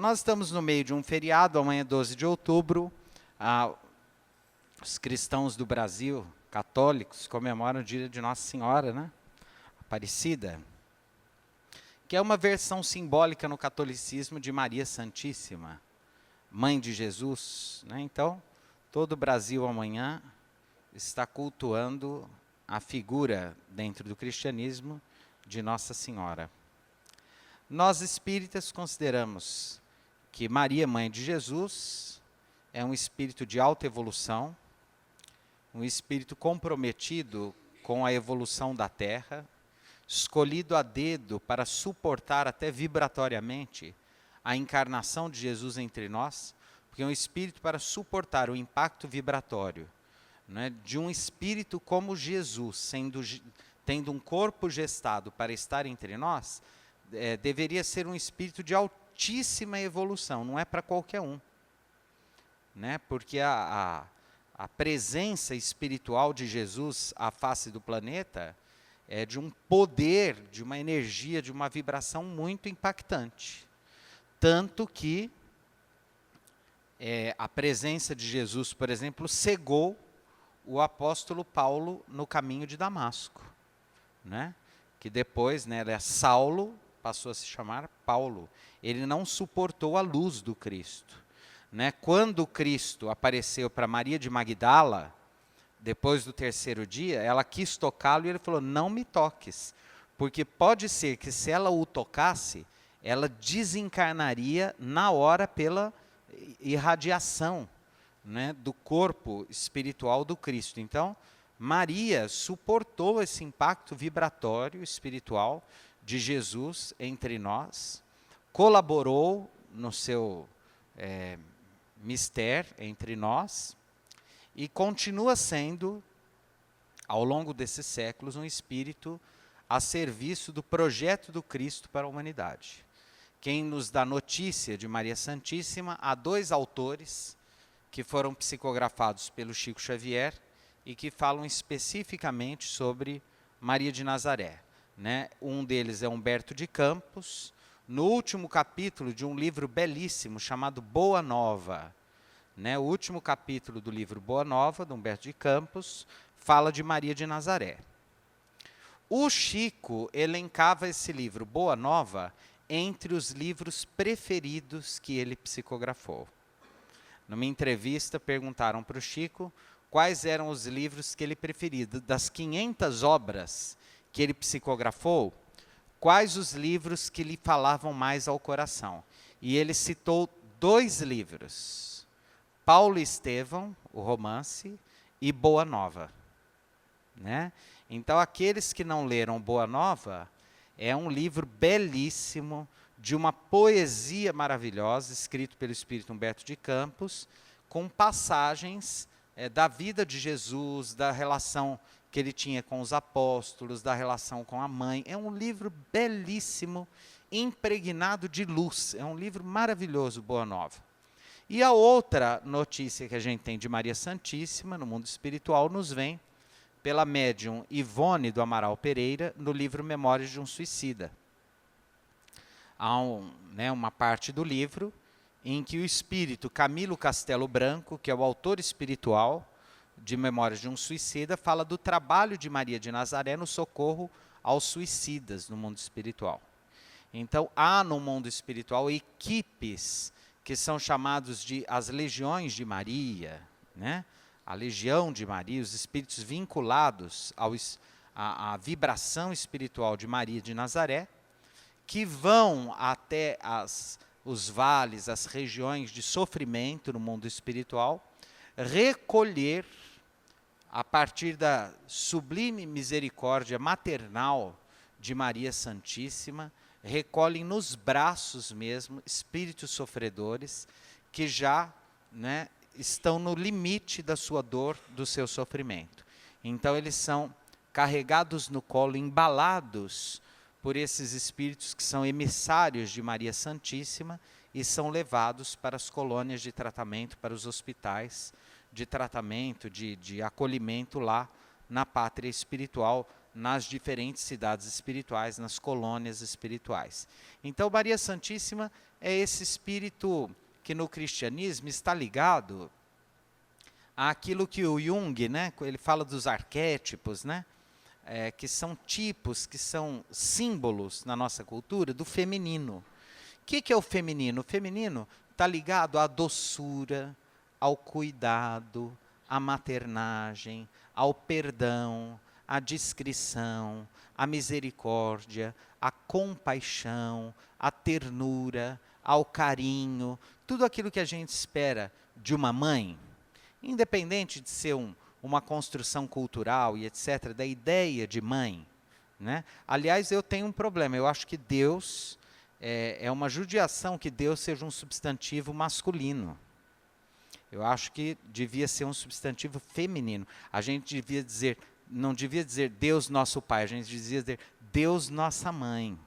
nós estamos no meio de um feriado, amanhã é 12 de outubro, os cristãos do Brasil, católicos, comemoram o dia de Nossa Senhora, né? Aparecida, que é uma versão simbólica no catolicismo de Maria Santíssima, Mãe de Jesus, né? Então, todo o Brasil amanhã está cultuando a figura dentro do cristianismo de Nossa Senhora. Nós espíritas consideramos que Maria, Mãe de Jesus, é um espírito de alta evolução, um espírito comprometido com a evolução da Terra, escolhido a dedo para suportar até vibratoriamente a encarnação de Jesus entre nós, porque é um espírito para suportar o impacto vibratório, né, de um espírito como Jesus, tendo um corpo gestado para estar entre nós, deveria ser um espírito de altíssima evolução, não é para qualquer um, né, porque a presença espiritual de Jesus à face do planeta é de um poder, de uma energia, de uma vibração muito impactante. Tanto que a presença de Jesus, por exemplo, cegou o apóstolo Paulo no caminho de Damasco, né? Que depois, né, Saulo passou a se chamar Paulo. Ele não suportou a luz do Cristo, né? Quando Cristo apareceu para Maria de Magdala, depois do terceiro dia, ela quis tocá-lo e ele falou, não me toques, porque pode ser que se ela o tocasse, ela desencarnaria na hora pela irradiação, né, do corpo espiritual do Cristo. Então, Maria suportou esse impacto vibratório espiritual de Jesus entre nós, colaborou no seu mistério entre nós, e continua sendo, ao longo desses séculos, um espírito a serviço do projeto do Cristo para a humanidade. Quem nos dá notícia de Maria Santíssima, há 2 autores que foram psicografados pelo Chico Xavier e que falam especificamente sobre Maria de Nazaré, né? Um deles é Humberto de Campos, no último capítulo de um livro belíssimo chamado Boa Nova, né, o último capítulo do livro Boa Nova, de Humberto de Campos, fala de Maria de Nazaré. O Chico elencava esse livro, Boa Nova, entre os livros preferidos que ele psicografou. Numa entrevista, perguntaram para o Chico quais eram os livros que ele preferia. Das 500 obras que ele psicografou, quais os livros que lhe falavam mais ao coração. E ele citou 2 livros. Paulo e Estevão, o romance, e Boa Nova, né? Então, aqueles que não leram Boa Nova, é um livro belíssimo, de uma poesia maravilhosa, escrito pelo espírito Humberto de Campos, com passagens da vida de Jesus, da relação que ele tinha com os apóstolos, da relação com a mãe. É um livro belíssimo, impregnado de luz. É um livro maravilhoso, Boa Nova. E a outra notícia que a gente tem de Maria Santíssima, no mundo espiritual, nos vem pela médium Ivone do Amaral Pereira, no livro Memórias de um Suicida. Há uma parte do livro em que o espírito Camilo Castelo Branco, que é o autor espiritual de Memórias de um Suicida, fala do trabalho de Maria de Nazaré no socorro aos suicidas no mundo espiritual. Então, há no mundo espiritual equipes que são chamados de as legiões de Maria, né? A legião de Maria, os espíritos vinculados à vibração espiritual de Maria de Nazaré, que vão até os vales, as regiões de sofrimento no mundo espiritual, recolher, a partir da sublime misericórdia maternal de Maria Santíssima, recolhem nos braços mesmo espíritos sofredores que já, né, estão no limite da sua dor, do seu sofrimento. Então eles são carregados no colo, embalados por esses espíritos que são emissários de Maria Santíssima e são levados para as colônias de tratamento, para os hospitais de tratamento, de acolhimento lá na pátria espiritual, nas diferentes cidades espirituais, nas colônias espirituais. Então, Maria Santíssima é esse espírito que no cristianismo está ligado àquilo que o Jung, né, ele fala dos arquétipos, né, que são tipos, que são símbolos na nossa cultura do feminino. O que é o feminino? O feminino está ligado à doçura, ao cuidado, à maternagem, ao perdão, à discrição, à misericórdia, à compaixão, à ternura, ao carinho, tudo aquilo que a gente espera de uma mãe, independente de ser uma construção cultural e etc., da ideia de mãe, né? Aliás, eu tenho um problema, eu acho que Deus, é uma judiação que Deus seja um substantivo masculino. Eu acho que devia ser um substantivo feminino. A gente devia dizer, não devia dizer Deus nosso Pai, a gente devia dizer Deus nossa Mãe.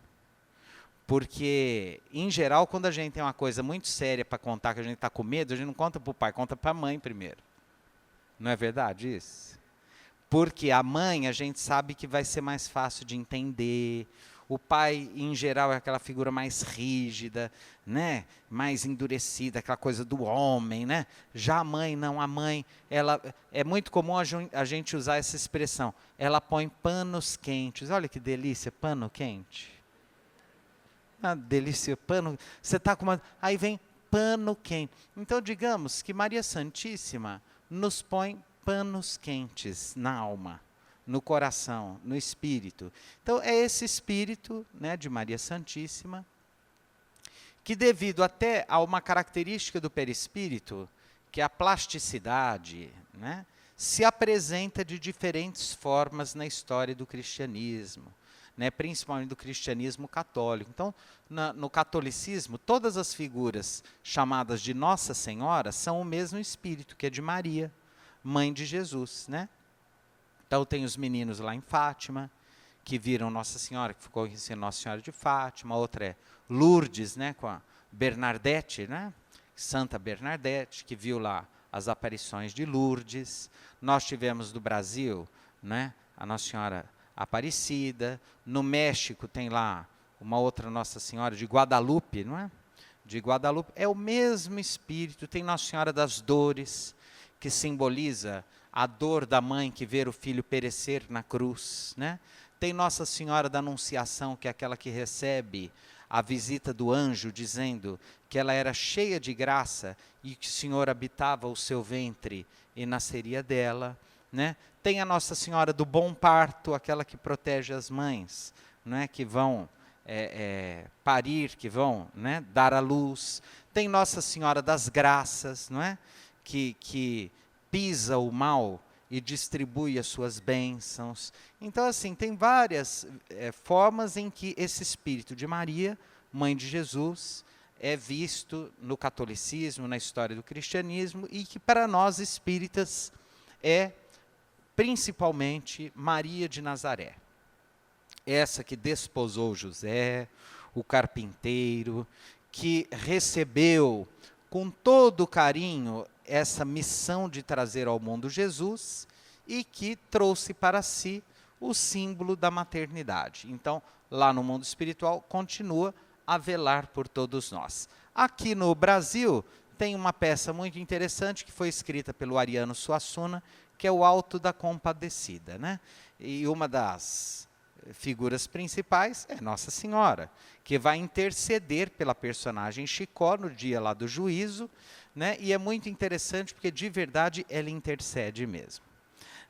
Porque, em geral, quando a gente tem uma coisa muito séria para contar, que a gente está com medo, a gente não conta para o pai, conta para a mãe primeiro. Não é verdade isso? Porque a mãe, a gente sabe que vai ser mais fácil de entender. O pai, em geral, é aquela figura mais rígida, né? Mais endurecida, aquela coisa do homem, né? Já a mãe, não. A mãe, ela, é muito comum a gente usar essa expressão. Ela põe panos quentes. Olha que delícia, pano quente. Ah, delícia, pano. Você está com uma... Aí vem pano quente. Então, digamos que Maria Santíssima nos põe panos quentes na alma, no coração, no espírito. Então, é esse espírito, né, de Maria Santíssima, que devido até a uma característica do perispírito, que é a plasticidade, né, se apresenta de diferentes formas na história do cristianismo, né, principalmente do cristianismo católico. Então, no catolicismo, todas as figuras chamadas de Nossa Senhora são o mesmo espírito, que é de Maria, mãe de Jesus, né? Então, tem os meninos lá em Fátima, que viram Nossa Senhora, que ficou conhecendo Nossa Senhora de Fátima. Outra é Lourdes, né, com a Bernadette, né? Santa Bernadette, que viu lá as aparições de Lourdes. Nós tivemos do Brasil, né, a Nossa Senhora Aparecida. No México tem lá uma outra Nossa Senhora de Guadalupe, não é? De Guadalupe. É o mesmo espírito. Tem Nossa Senhora das Dores, que simboliza a dor da mãe que vê o filho perecer na cruz, né? Tem Nossa Senhora da Anunciação, que é aquela que recebe a visita do anjo, dizendo que ela era cheia de graça e que o Senhor habitava o seu ventre e nasceria dela, né? Tem a Nossa Senhora do Bom Parto, aquela que protege as mães, né, que vão parir, que vão, né, dar à luz. Tem Nossa Senhora das Graças, não é? Que pisa o mal e distribui as suas bênçãos. Então, assim, tem várias formas em que esse espírito de Maria, mãe de Jesus, é visto no catolicismo, na história do cristianismo, e que para nós espíritas é principalmente Maria de Nazaré. Essa que desposou José, o carpinteiro, que recebeu com todo carinho essa missão de trazer ao mundo Jesus e que trouxe para si o símbolo da maternidade. Então, lá no mundo espiritual, continua a velar por todos nós. Aqui no Brasil, tem uma peça muito interessante que foi escrita pelo Ariano Suassuna, que é o Alto da Compadecida, né? E uma das figuras principais é Nossa Senhora, que vai interceder pela personagem Chicó no dia lá do juízo, né? E é muito interessante porque de verdade ela intercede mesmo,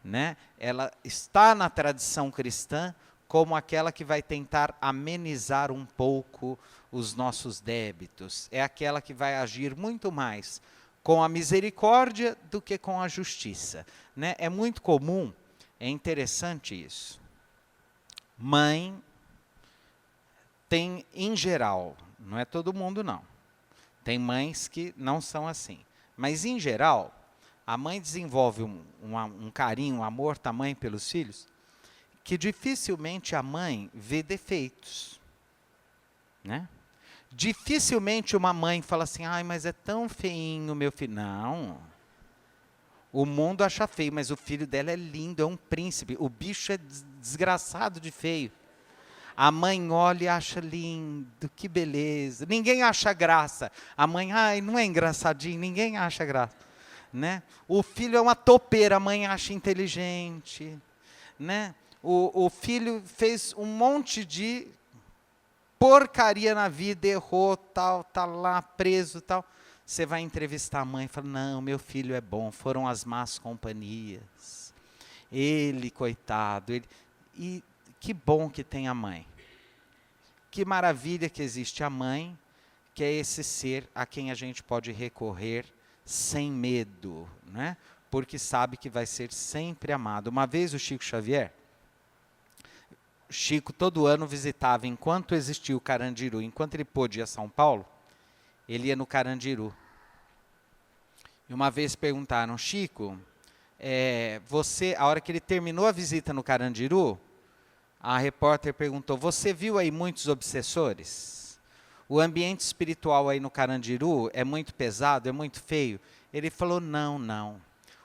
né? Ela está na tradição cristã como aquela que vai tentar amenizar um pouco os nossos débitos, é aquela que vai agir muito mais com a misericórdia do que com a justiça, né? É muito comum, é interessante isso. Mãe tem, em geral, não é todo mundo não, tem mães que não são assim, mas em geral, a mãe desenvolve um carinho, um amor tamanho pelos filhos, que dificilmente a mãe vê defeitos, né? Dificilmente uma mãe fala assim, ai, mas é tão feinho meu filho. Não. O mundo acha feio, mas o filho dela é lindo, é um príncipe. O bicho é desgraçado de feio. A mãe olha e acha lindo, que beleza. Ninguém acha graça. A mãe, ai, não é engraçadinho, ninguém acha graça. Né? O filho é uma topeira, a mãe acha inteligente. Né? O filho fez um monte de porcaria na vida, errou, tal, tá lá preso, tal. Você vai entrevistar a mãe e fala, não, meu filho é bom, foram as más companhias. Ele, coitado, ele... E que bom que tem a mãe. Que maravilha que existe a mãe, que é esse ser a quem a gente pode recorrer sem medo, né? Porque sabe que vai ser sempre amado. Uma vez o Chico Xavier, Chico todo ano visitava, enquanto existia o Carandiru, enquanto ele pôde ir a São Paulo, ele ia no Carandiru. E uma vez perguntaram, Chico, você, a hora que ele terminou a visita no Carandiru, a repórter perguntou, você viu aí muitos obsessores? O ambiente espiritual aí no Carandiru é muito pesado, é muito feio? Ele falou, não, não.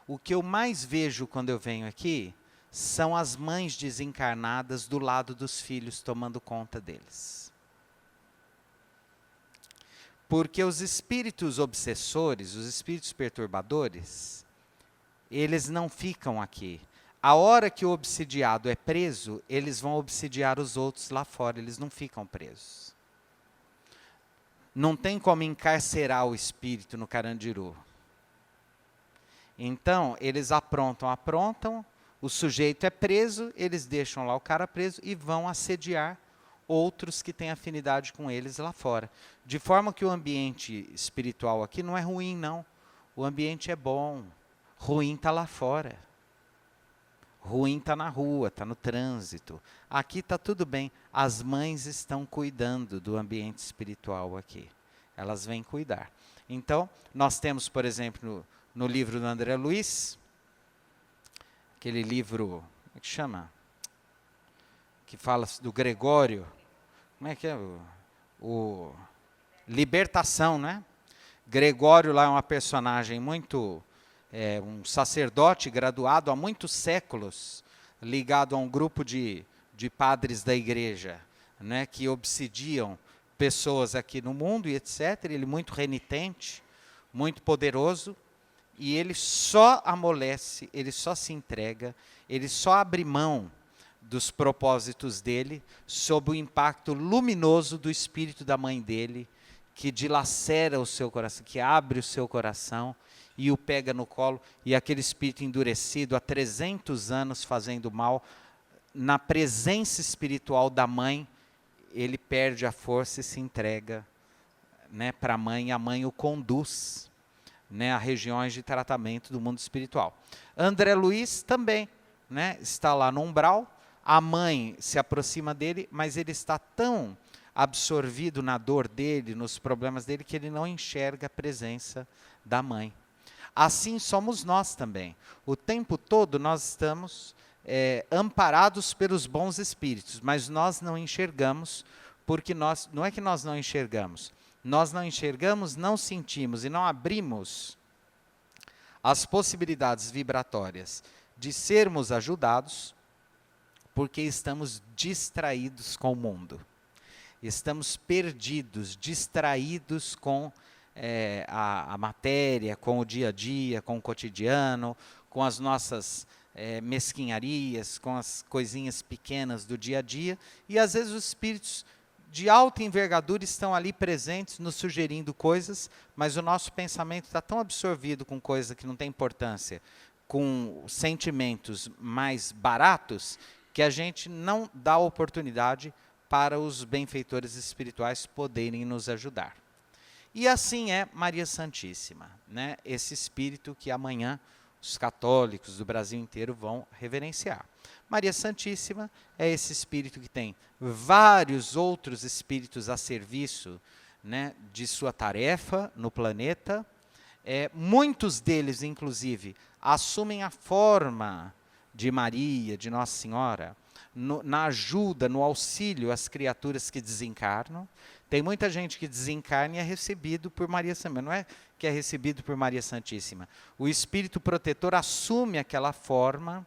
O que eu mais vejo quando eu venho aqui são as mães desencarnadas do lado dos filhos tomando conta deles. Porque os espíritos obsessores, os espíritos perturbadores, eles não ficam aqui. A hora que o obsidiado é preso, eles vão obsidiar os outros lá fora, eles não ficam presos. Não tem como encarcerar o espírito no Carandiru. Então, eles aprontam, o sujeito é preso, eles deixam lá o cara preso e vão assediar outros que têm afinidade com eles lá fora. De forma que o ambiente espiritual aqui não é ruim, não. O ambiente é bom. Ruim está lá fora. Ruim está na rua, está no trânsito. Aqui está tudo bem. As mães estão cuidando do ambiente espiritual aqui. Elas vêm cuidar. Então, nós temos, por exemplo, no livro do André Luiz, aquele livro, como é que chama? Que fala do Gregório, como é que é? O Libertação, né? Gregório lá é uma personagem muito, um sacerdote graduado há muitos séculos, ligado a um grupo de padres da igreja, né, que obsidiam pessoas aqui no mundo e etc. Ele muito renitente, muito poderoso, e ele só amolece, ele só se entrega, ele só abre mão dos propósitos dele sob o impacto luminoso do espírito da mãe dele, que dilacera o seu coração, que abre o seu coração e o pega no colo, e aquele espírito endurecido há 300 anos fazendo mal, na presença espiritual da mãe, ele perde a força e se entrega, né, para a mãe, e a mãe o conduz, né, a regiões de tratamento do mundo espiritual. André Luiz também, né, está lá no umbral, a mãe se aproxima dele, mas ele está tão absorvido na dor dele, nos problemas dele, que ele não enxerga a presença da mãe. Assim somos nós também. O tempo todo nós estamos amparados pelos bons espíritos, mas nós não enxergamos, porque não é que nós não enxergamos, não sentimos e não abrimos as possibilidades vibratórias de sermos ajudados, porque estamos distraídos com o mundo. Estamos perdidos, distraídos com a matéria, com o dia a dia, com o cotidiano, com as nossas mesquinharias, com as coisinhas pequenas do dia a dia, e às vezes os espíritos de alta envergadura estão ali presentes, nos sugerindo coisas, mas o nosso pensamento está tão absorvido com coisa que não tem importância, com sentimentos mais baratos, que a gente não dá oportunidade para os benfeitores espirituais poderem nos ajudar. E assim é Maria Santíssima, né? Esse espírito que amanhã os católicos do Brasil inteiro vão reverenciar. Maria Santíssima é esse espírito que tem vários outros espíritos a serviço, né, de sua tarefa no planeta. Muitos deles, inclusive, assumem a forma de Maria, de Nossa Senhora, na ajuda, no auxílio às criaturas que desencarnam. Tem muita gente que desencarna e é recebido por Maria Santíssima. Não é que é recebido por Maria Santíssima. O espírito protetor assume aquela forma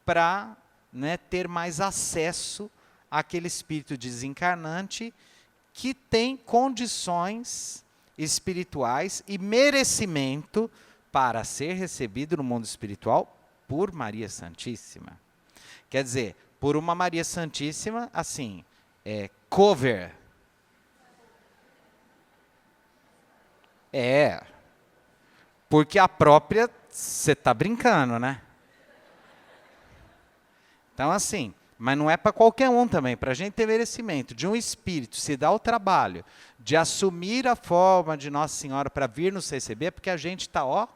para, né, ter mais acesso àquele espírito desencarnante que tem condições espirituais e merecimento para ser recebido no mundo espiritual por Maria Santíssima. Quer dizer, por uma Maria Santíssima, assim, cover. Porque a própria, você está brincando, né? Então, assim, mas não é para qualquer um também. Para a gente ter merecimento de um espírito se dar o trabalho de assumir a forma de Nossa Senhora para vir nos receber, porque a gente está,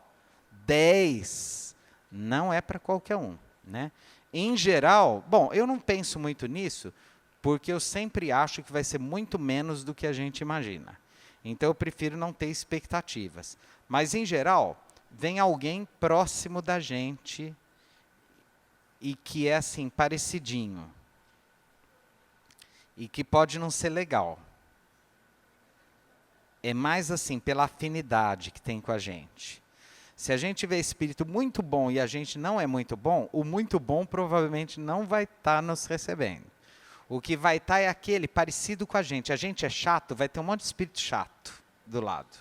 10. Não é para qualquer um, né? Em geral, bom, eu não penso muito nisso, porque eu sempre acho que vai ser muito menos do que a gente imagina. Então, eu prefiro não ter expectativas. Mas, em geral, vem alguém próximo da gente e que é, assim, parecidinho. E que pode não ser legal. É mais, assim, pela afinidade que tem com a gente. Se a gente vê espírito muito bom e a gente não é muito bom, o muito bom provavelmente não vai estar nos recebendo. O que vai estar é aquele parecido com a gente. A gente é chato, vai ter um monte de espírito chato do lado.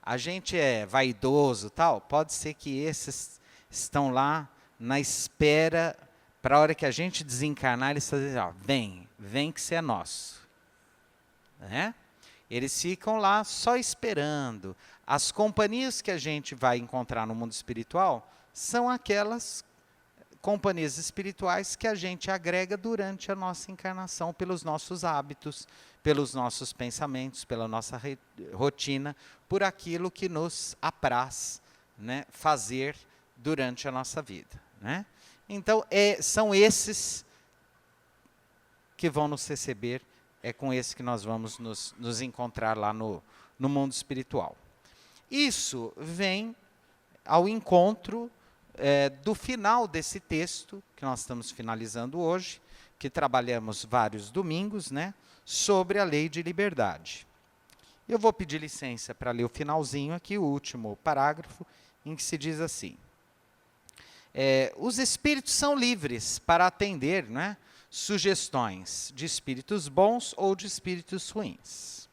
A gente é vaidoso, tal, pode ser que esses estão lá na espera para a hora que a gente desencarnar, eles fazem, vem que você é nosso. Né? Eles ficam lá só esperando. As companhias que a gente vai encontrar no mundo espiritual são aquelas companhias espirituais que a gente agrega durante a nossa encarnação, pelos nossos hábitos, pelos nossos pensamentos, pela nossa rotina, por aquilo que nos apraz, né, fazer durante a nossa vida. Né? Então, são esses que vão nos receber, é com esse que nós vamos nos encontrar lá no mundo espiritual. Isso vem ao encontro do final desse texto, que nós estamos finalizando hoje, que trabalhamos vários domingos, né, sobre a lei de liberdade. Eu vou pedir licença para ler o finalzinho aqui, o último parágrafo, em que se diz assim: os espíritos são livres para atender, né, sugestões de espíritos bons ou de espíritos ruins.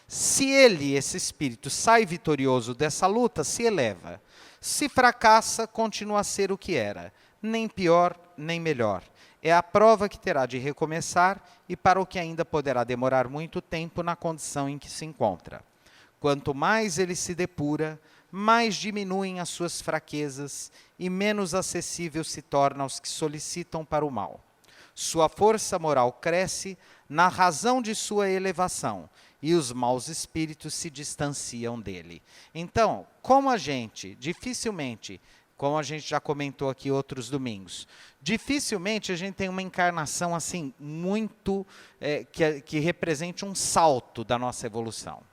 Se esse espírito, sai vitorioso dessa luta, se eleva. Se fracassa, continua a ser o que era, nem pior, nem melhor. É a prova que terá de recomeçar e para o que ainda poderá demorar muito tempo na condição em que se encontra. Quanto mais ele se depura, mais diminuem as suas fraquezas e menos acessível se torna aos que solicitam para o mal. Sua força moral cresce na razão de sua elevação, e os maus espíritos se distanciam dele. Então, como a gente, dificilmente, como a gente já comentou aqui outros domingos, dificilmente a gente tem uma encarnação assim, muito, que represente um salto da nossa evolução.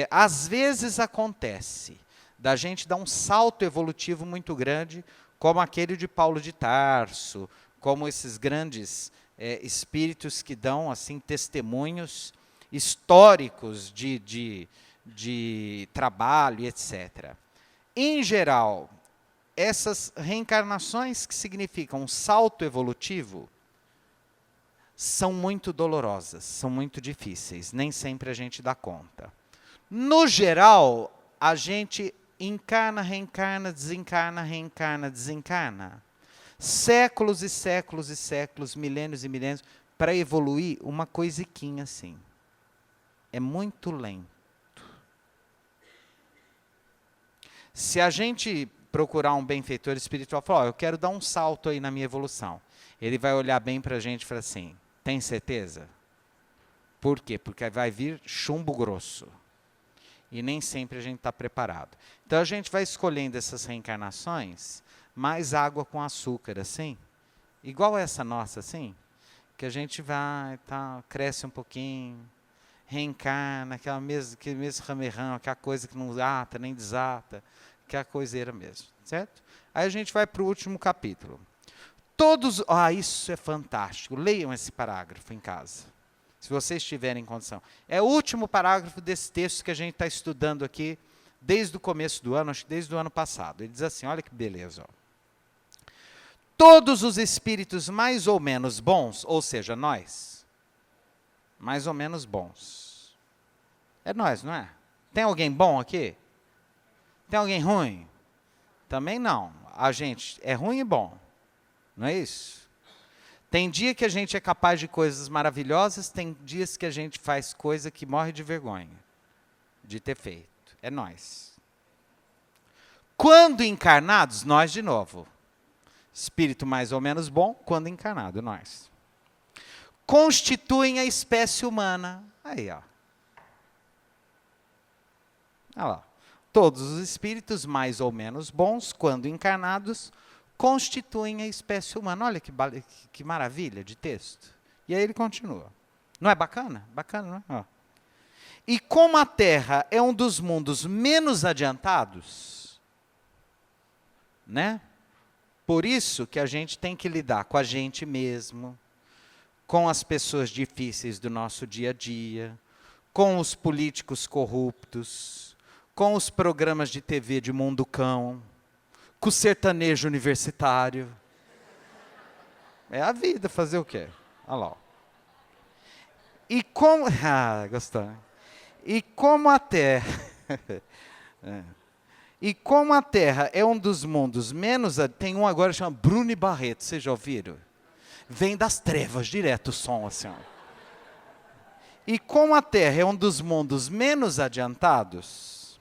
Às vezes acontece da gente dar um salto evolutivo muito grande, como aquele de Paulo de Tarso, como esses grandes espíritos que dão assim testemunhos históricos de trabalho, etc. Em geral, essas reencarnações que significam um salto evolutivo são muito dolorosas, são muito difíceis, nem sempre a gente dá conta. No geral, a gente encarna, reencarna, desencarna. Séculos e séculos e séculos, milênios e milênios, para evoluir uma coisiquinha assim. É muito lento. Se a gente procurar um benfeitor espiritual e falar, eu quero dar um salto aí na minha evolução, ele vai olhar bem para a gente e falar assim, tem certeza? Por quê? Porque vai vir chumbo grosso. E nem sempre a gente está preparado. Então a gente vai escolhendo essas reencarnações, mais água com açúcar, assim, igual essa nossa, assim, que a gente vai, cresce um pouquinho, reencarna, aquele mesmo ramerrão, aquela coisa que não ata nem desata, aquela coiseira mesmo, certo? Aí a gente vai para o último capítulo. todos... isso é fantástico. Leiam esse parágrafo em casa, se vocês tiverem condição. É o último parágrafo desse texto que a gente está estudando aqui, desde o começo do ano, acho que desde o ano passado. Ele diz assim, olha que beleza. Todos os espíritos mais ou menos bons, ou seja, nós, mais ou menos bons. É nós, não é? Tem alguém bom aqui? Tem alguém ruim? Também não. A gente é ruim e bom. Não é isso? Tem dia que a gente é capaz de coisas maravilhosas, tem dias que a gente faz coisa que morre de vergonha de ter feito. É nós. Quando encarnados, nós de novo. Espírito mais ou menos bom, quando encarnado, nós. Constituem a espécie humana. Aí, ó. Olha lá. Todos os espíritos mais ou menos bons, quando encarnados, constituem a espécie humana. Olha que maravilha de texto. E aí ele continua. Não é bacana? Bacana, não é? Ó. E como a Terra é um dos mundos menos adiantados, né? Por isso que a gente tem que lidar com a gente mesmo, com as pessoas difíceis do nosso dia a dia, com os políticos corruptos, com os programas de TV de mundo cão, com o sertanejo universitário. É a vida, fazer o quê? Olha lá. E como... gostou. E como a Terra... E como a Terra é um dos mundos menos... Tem um agora que chama Bruno Barreto, vocês já ouviram? Vem das trevas, direto o som assim. Ó. E como a Terra é um dos mundos menos adiantados,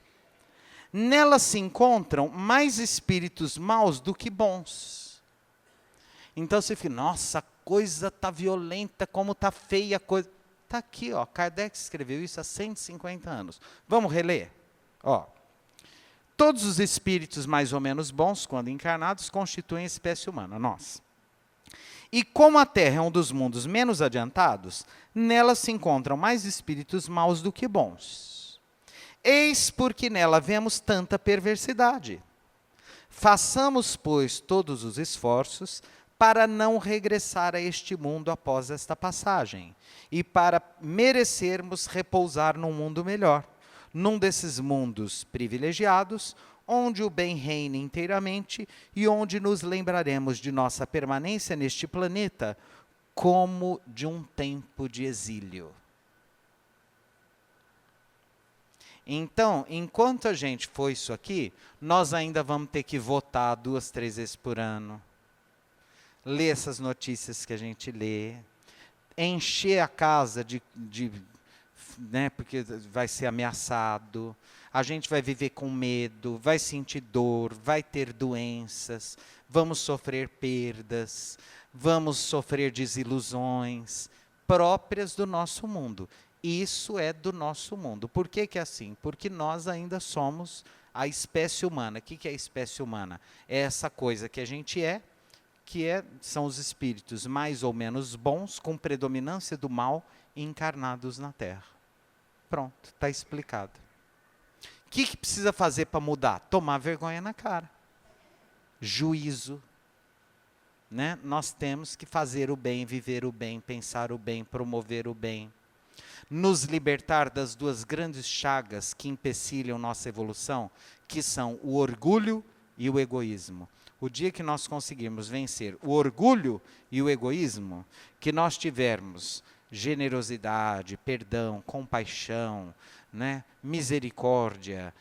nela se encontram mais espíritos maus do que bons. Então você fica, nossa, a coisa está violenta, como está feia a coisa. Está aqui, ó, Kardec escreveu isso há 150 anos. Vamos reler? Ó. Todos os espíritos mais ou menos bons, quando encarnados, constituem a espécie humana, nós. E como a Terra é um dos mundos menos adiantados, nela se encontram mais espíritos maus do que bons. Eis porque nela vemos tanta perversidade. Façamos, pois, todos os esforços para não regressar a este mundo após esta passagem, e para merecermos repousar num mundo melhor, num desses mundos privilegiados, onde o bem reina inteiramente e onde nos lembraremos de nossa permanência neste planeta como de um tempo de exílio. Então, enquanto a gente for isso aqui, nós ainda vamos ter que votar 2, 3 vezes por ano, ler essas notícias que a gente lê, encher a casa né, porque vai ser ameaçado, a gente vai viver com medo, vai sentir dor, vai ter doenças, vamos sofrer perdas, vamos sofrer desilusões próprias do nosso mundo. Isso é do nosso mundo. Por que que é assim? Porque nós ainda somos a espécie humana. O que que é a espécie humana? É essa coisa que a gente são os espíritos mais ou menos bons, com predominância do mal, encarnados na Terra. Pronto, está explicado. O que precisa fazer para mudar? Tomar vergonha na cara. Juízo. Né? Nós temos que fazer o bem, viver o bem, pensar o bem, promover o bem. Nos libertar das duas grandes chagas que empecilham nossa evolução, que são o orgulho e o egoísmo. O dia que nós conseguirmos vencer o orgulho e o egoísmo, que nós tivermos generosidade, perdão, compaixão, né, misericórdia,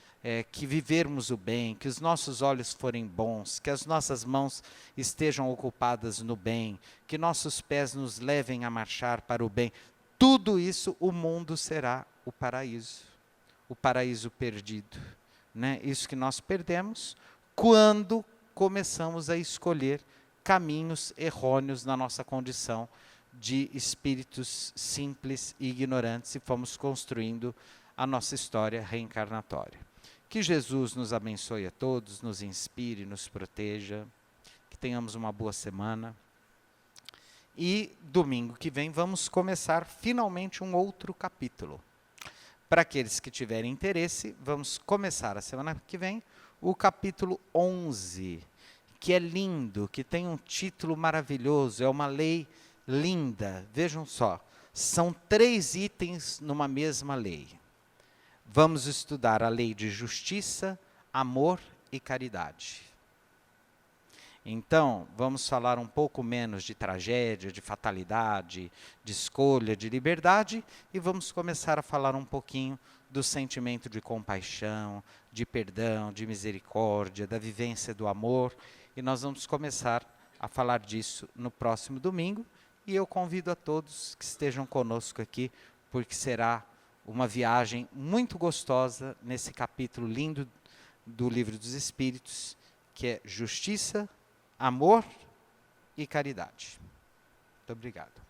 que vivermos o bem, que os nossos olhos forem bons, que as nossas mãos estejam ocupadas no bem, que nossos pés nos levem a marchar para o bem. Tudo isso, o mundo será o paraíso perdido. Né? Isso que nós perdemos quando começamos a escolher caminhos errôneos na nossa condição de espíritos simples e ignorantes e fomos construindo a nossa história reencarnatória. Que Jesus nos abençoe a todos, nos inspire, nos proteja, que tenhamos uma boa semana. E domingo que vem vamos começar finalmente um outro capítulo. Para aqueles que tiverem interesse, vamos começar a semana que vem o capítulo 11, que é lindo, que tem um título maravilhoso, é uma lei linda. Vejam só, são 3 itens numa mesma lei. Vamos estudar a lei de justiça, amor e caridade. Então, vamos falar um pouco menos de tragédia, de fatalidade, de escolha, de liberdade, e vamos começar a falar um pouquinho do sentimento de compaixão, de perdão, de misericórdia, da vivência do amor, e nós vamos começar a falar disso no próximo domingo, e eu convido a todos que estejam conosco aqui, porque será uma viagem muito gostosa nesse capítulo lindo do Livro dos Espíritos, que é justiça, amor e caridade. Muito obrigado.